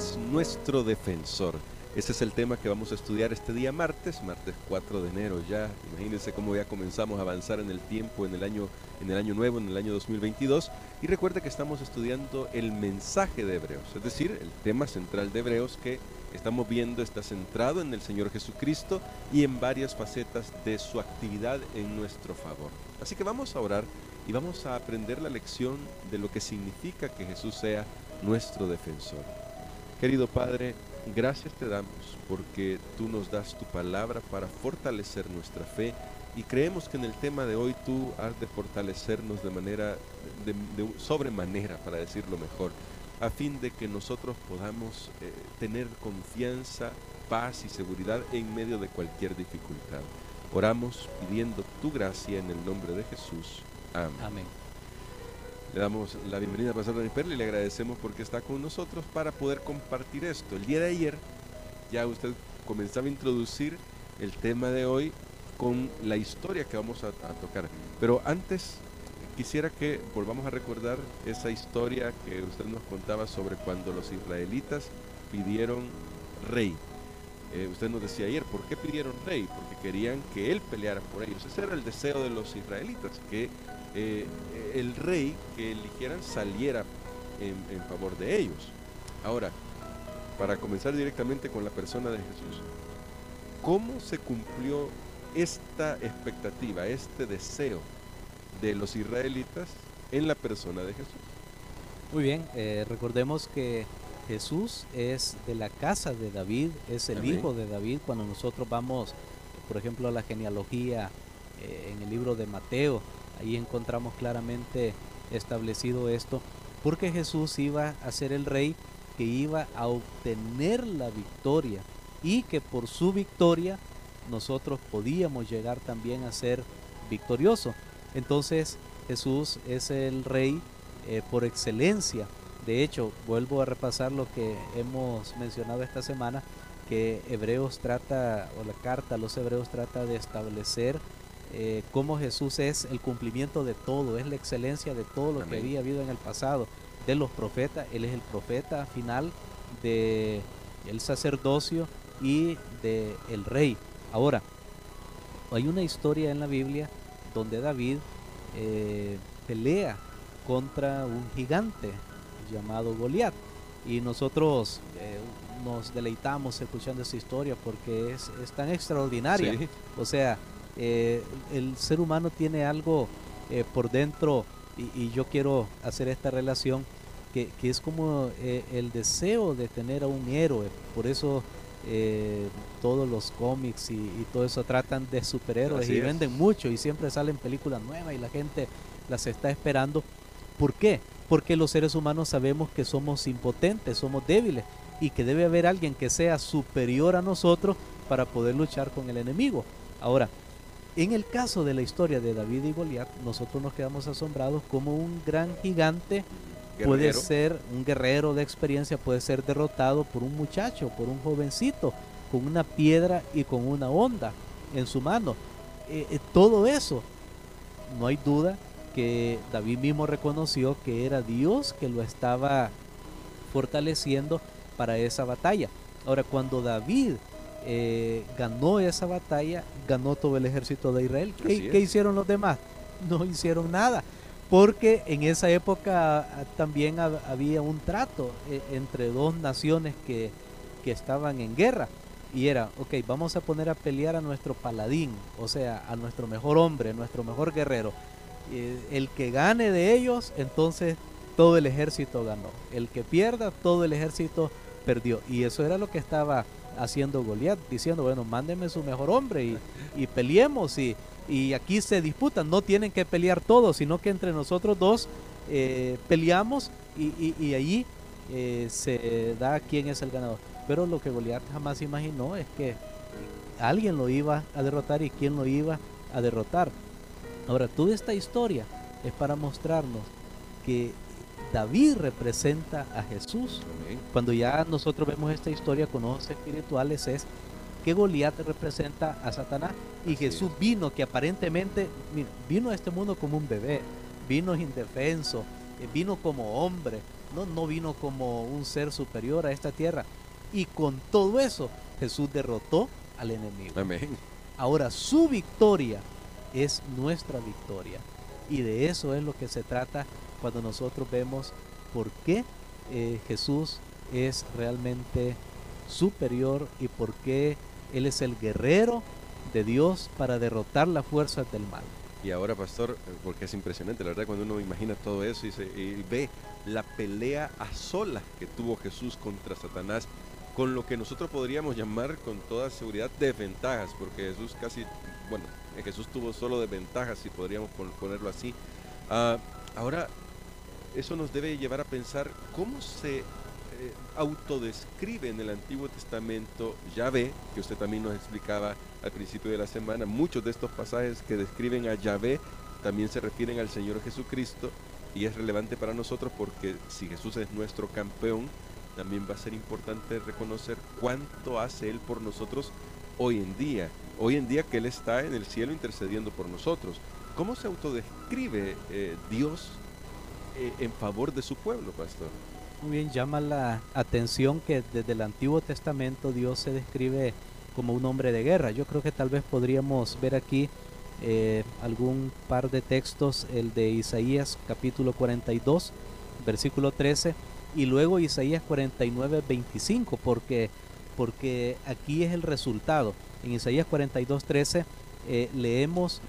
es nuestro defensor. Ese es el tema que vamos a estudiar este día martes 4 de enero ya. Imagínense cómo ya comenzamos a avanzar en el tiempo, en el año nuevo, en el año 2022. Y recuerda que estamos estudiando el mensaje de Hebreos, es decir, el tema central de Hebreos que estamos viendo está centrado en el Señor Jesucristo y en varias facetas de su actividad en nuestro favor. Así que vamos a orar y vamos a aprender la lección de lo que significa que Jesús sea nuestro defensor. Querido Padre, gracias te damos porque tú nos das tu palabra para fortalecer nuestra fe y creemos que en el tema de hoy tú has de fortalecernos de manera, de sobremanera, para decirlo mejor, a fin de que nosotros podamos tener confianza, paz y seguridad en medio de cualquier dificultad. Oramos pidiendo tu gracia en el nombre de Jesús. Amén. Amén. Le damos la bienvenida al pastor Dani Perla y le agradecemos porque está con nosotros para poder compartir esto. El día de ayer ya usted comenzaba a introducir el tema de hoy con la historia que vamos a tocar. Pero antes quisiera que volvamos a recordar esa historia que usted nos contaba sobre cuando los israelitas pidieron rey. Usted nos decía ayer, ¿por qué pidieron rey? Porque querían que él peleara por ellos. Ese era el deseo de los israelitas, que el rey que eligieran saliera en favor de ellos. Ahora, para comenzar directamente con la persona de Jesús, ¿cómo se cumplió esta expectativa, este deseo de los israelitas en la persona de Jesús? Muy bien, recordemos que Jesús es de la casa de David, es el Amén. hijo de David. Cuando nosotros vamos, por ejemplo, a la genealogía en el libro de Mateo, ahí encontramos claramente establecido esto, porque Jesús iba a ser el rey que iba a obtener la victoria y que por su victoria nosotros podíamos llegar también a ser victoriosos. Entonces Jesús es el rey por excelencia. De hecho, vuelvo a repasar lo que hemos mencionado esta semana, que Hebreos trata, o la carta a los Hebreos trata de establecer cómo Jesús es el cumplimiento de todo, es la excelencia de todo lo Amén. que había habido en el pasado, de los profetas. Él es el profeta final del sacerdocio y del rey. Ahora, hay una historia en la Biblia donde David pelea contra un gigante llamado Goliat, y nosotros nos deleitamos escuchando esa historia porque es tan extraordinaria. Sí. O sea, el ser humano tiene algo por dentro, y yo quiero hacer esta relación que es como el deseo de tener a un héroe. Por eso todos los cómics y todo eso tratan de superhéroes. Así Y es. venden mucho y siempre salen películas nuevas y la gente las está esperando. ¿Por qué? Porque los seres humanos sabemos que somos impotentes, somos débiles, y que debe haber alguien que sea superior a nosotros para poder luchar con el enemigo. Ahora, en el caso de la historia de David y Goliat, nosotros nos quedamos asombrados como un gran gigante puede Guerrero. ser, un guerrero de experiencia puede ser derrotado por un muchacho, por un jovencito, con una piedra y con una honda en su mano. Todo eso, no hay duda que David mismo reconoció que era Dios que lo estaba fortaleciendo para esa batalla. Ahora, cuando David ganó esa batalla, ganó todo el ejército de Israel. ¿Qué hicieron los demás? No hicieron nada, porque en esa época también había un trato entre dos naciones que estaban en guerra, y era, ok, vamos a poner a pelear a nuestro paladín, o sea, a nuestro mejor hombre, nuestro mejor guerrero. El que gane de ellos, entonces todo el ejército ganó. El que pierda, todo el ejército perdió. Y eso era lo que estaba haciendo Goliat, diciendo, bueno, mándenme su mejor hombre y peleemos, y aquí se disputan. No tienen que pelear todos, sino que entre nosotros dos peleamos, y allí se da quién es el ganador. Pero lo que Goliat jamás imaginó es que alguien lo iba a derrotar, y quién lo iba a derrotar. Ahora, toda esta historia es para mostrarnos que David representa a Jesús. Amén. Cuando ya nosotros vemos esta historia con ojos espirituales, es que Goliat representa a Satanás, y Así Jesús es. vino, que aparentemente vino a este mundo como un bebé, vino indefenso, vino como hombre, no vino como un ser superior a esta tierra. Y con todo eso, Jesús derrotó al enemigo. Amén. Ahora su victoria es nuestra victoria. Y de eso es lo que se trata cuando nosotros vemos por qué Jesús es realmente superior y por qué Él es el guerrero de Dios para derrotar las fuerzas del mal. Y ahora, pastor, porque es impresionante, la verdad, cuando uno imagina todo eso y ve la pelea a solas que tuvo Jesús contra Satanás, con lo que nosotros podríamos llamar con toda seguridad desventajas, porque Jesús Jesús tuvo solo desventajas, si podríamos ponerlo así. Ahora, eso nos debe llevar a pensar cómo se autodescribe en el Antiguo Testamento Yahvé, que usted también nos explicaba al principio de la semana. Muchos de estos pasajes que describen a Yahvé también se refieren al Señor Jesucristo, y es relevante para nosotros porque si Jesús es nuestro campeón, también va a ser importante reconocer cuánto hace Él por nosotros hoy en día que Él está en el cielo intercediendo por nosotros. ¿Cómo se autodescribe Dios en favor de su pueblo, pastor? Muy bien, llama la atención que desde el Antiguo Testamento Dios se describe como un hombre de guerra. Yo creo que tal vez podríamos ver aquí algún par de textos, el de Isaías capítulo 42, versículo 13, y luego Isaías 49, 25, porque aquí es el resultado. En Isaías 42, 13 leemos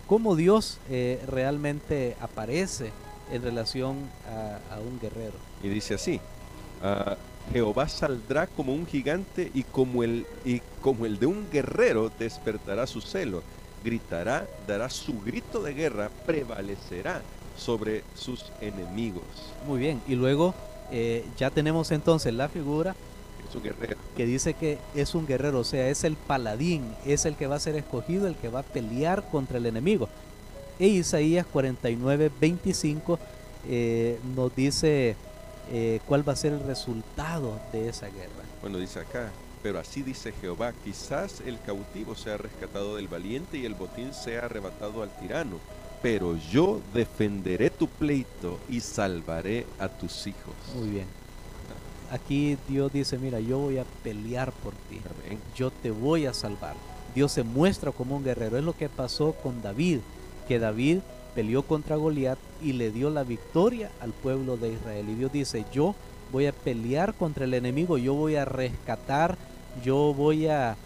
cómo Dios realmente aparece en relación a un guerrero. Y dice así: Jehová saldrá como un gigante y como el de un guerrero despertará su celo, gritará, dará su grito de guerra, prevalecerá sobre sus enemigos. Muy bien, y luego ya tenemos entonces la figura Es un guerrero que dice que es un guerrero, o sea, es el paladín, es el que va a ser escogido, el que va a pelear contra el enemigo. E Isaías 49, 25 nos dice cuál va a ser el resultado de esa guerra. Bueno, dice acá: pero así dice Jehová, quizás el cautivo sea rescatado del valiente y el botín sea arrebatado al tirano, pero yo defenderé tu pleito y salvaré a tus hijos. Muy bien. Aquí Dios dice, mira, yo voy a pelear por ti. Amén. Yo te voy a salvar. Dios se muestra como un guerrero. Es lo que pasó con David, que David peleó contra Goliat y le dio la victoria al pueblo de Israel. Y Dios dice, yo voy a pelear contra el enemigo, yo voy a rescatar, yo voy a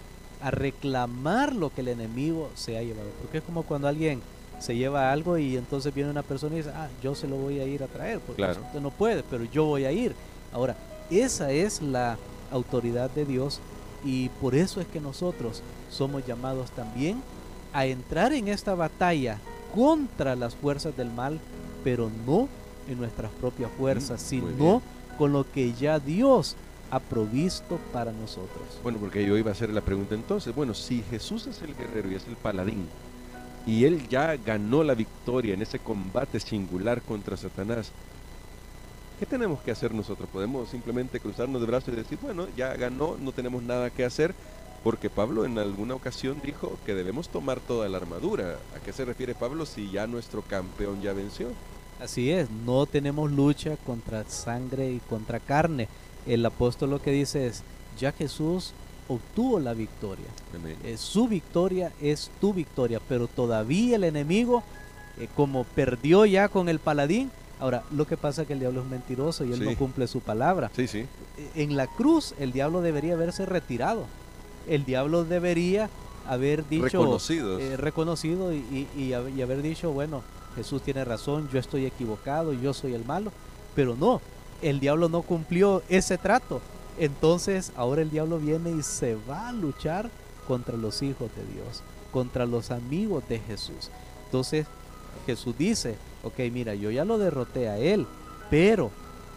reclamar lo que el enemigo se ha llevado. Porque es como cuando alguien se lleva algo y entonces viene una persona y dice, yo se lo voy a ir a traer, porque claro, usted no puede, pero yo voy a ir. Ahora, esa es la autoridad de Dios, y por eso es que nosotros somos llamados también a entrar en esta batalla contra las fuerzas del mal, pero no en nuestras propias fuerzas, sino con lo que ya Dios ha provisto para nosotros. Bueno, porque yo iba a hacer la pregunta entonces, bueno, si Jesús es el guerrero y es el paladín, y Él ya ganó la victoria en ese combate singular contra Satanás, ¿qué tenemos que hacer nosotros? ¿Podemos simplemente cruzarnos de brazos y decir, bueno, ya ganó, no tenemos nada que hacer? Porque Pablo en alguna ocasión dijo que debemos tomar toda la armadura. ¿A qué se refiere Pablo si ya nuestro campeón ya venció? Así es, no tenemos lucha contra sangre y contra carne. El apóstol lo que dice es, ya Jesús obtuvo la victoria. Su victoria es tu victoria, pero todavía el enemigo, como perdió ya con el paladín. Ahora, lo que pasa es que el diablo es mentiroso y él no cumple su palabra. Sí, sí. En la cruz el diablo debería haberse retirado. El diablo debería haber dicho, reconocido y haber dicho, bueno, Jesús tiene razón, yo estoy equivocado, yo soy el malo. Pero no, el diablo no cumplió ese trato. Entonces ahora el diablo viene y se va a luchar contra los hijos de Dios, contra los amigos de Jesús. Entonces Jesús dice, ok, mira, yo ya lo derroté a él, pero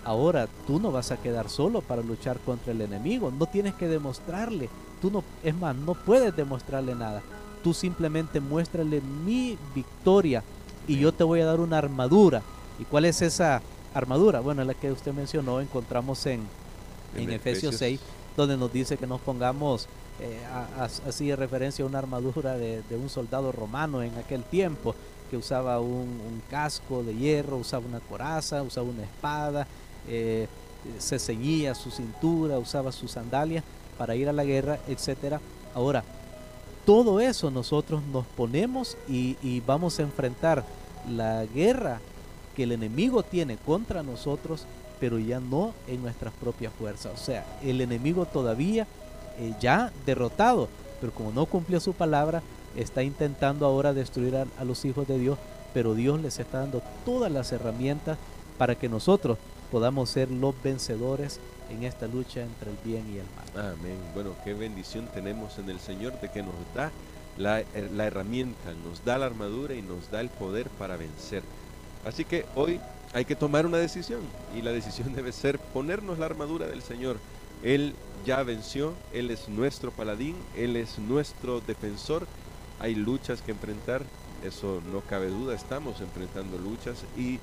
ahora tú no vas a quedar solo para luchar contra el enemigo. No tienes que demostrarle, es más, no puedes demostrarle nada. Tú simplemente muéstrale mi victoria y yo te voy a dar una armadura. ¿Y cuál es esa armadura? Bueno, la que usted mencionó, encontramos en Efesios 6, donde nos dice que nos pongamos, así de referencia a una armadura de un soldado romano en aquel tiempo, que usaba un casco de hierro, usaba una coraza, usaba una espada, se ceñía su cintura, usaba sus sandalias para ir a la guerra, etcétera. Ahora, todo eso nosotros nos ponemos y vamos a enfrentar la guerra que el enemigo tiene contra nosotros, pero ya no en nuestras propias fuerzas. O sea, el enemigo todavía ya derrotado, pero como no cumplió su palabra, está intentando ahora destruir a los hijos de Dios, pero Dios les está dando todas las herramientas para que nosotros podamos ser los vencedores en esta lucha entre el bien y el mal. Amén. Bueno, qué bendición tenemos en el Señor de que nos da la herramienta, nos da la armadura y nos da el poder para vencer. Así que hoy hay que tomar una decisión, y la decisión debe ser ponernos la armadura del Señor. Él ya venció, Él es nuestro paladín, Él es nuestro defensor. Hay luchas que enfrentar, eso no cabe duda, estamos enfrentando luchas, y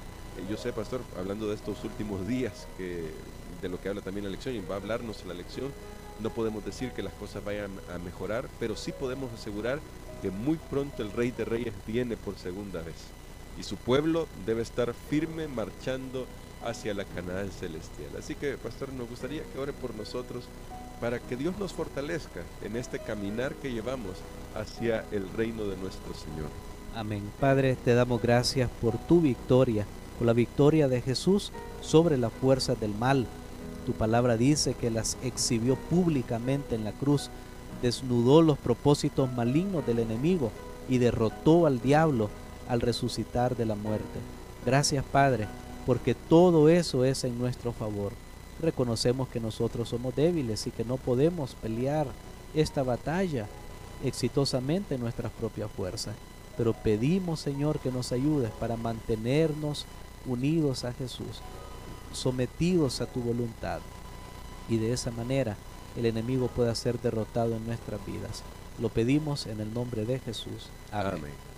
yo sé, pastor, hablando de estos últimos días, de lo que habla también la lección, y va a hablarnos la lección, no podemos decir que las cosas vayan a mejorar, pero sí podemos asegurar que muy pronto el Rey de Reyes viene por segunda vez, y su pueblo debe estar firme marchando hacia la Canaán celestial. Así que, pastor, nos gustaría que ore por nosotros para que Dios nos fortalezca en este caminar que llevamos hacia el reino de nuestro Señor. Amén. Padre, te damos gracias por tu victoria, por la victoria de Jesús sobre las fuerzas del mal. Tu palabra dice que las exhibió públicamente en la cruz, desnudó los propósitos malignos del enemigo y derrotó al diablo al resucitar de la muerte. Gracias, Padre, porque todo eso es en nuestro favor. Reconocemos que nosotros somos débiles y que no podemos pelear esta batalla exitosamente en nuestras propias fuerzas, pero pedimos, Señor, que nos ayudes para mantenernos unidos a Jesús, sometidos a tu voluntad, y de esa manera el enemigo pueda ser derrotado en nuestras vidas. Lo pedimos en el nombre de Jesús. Amén. Amén.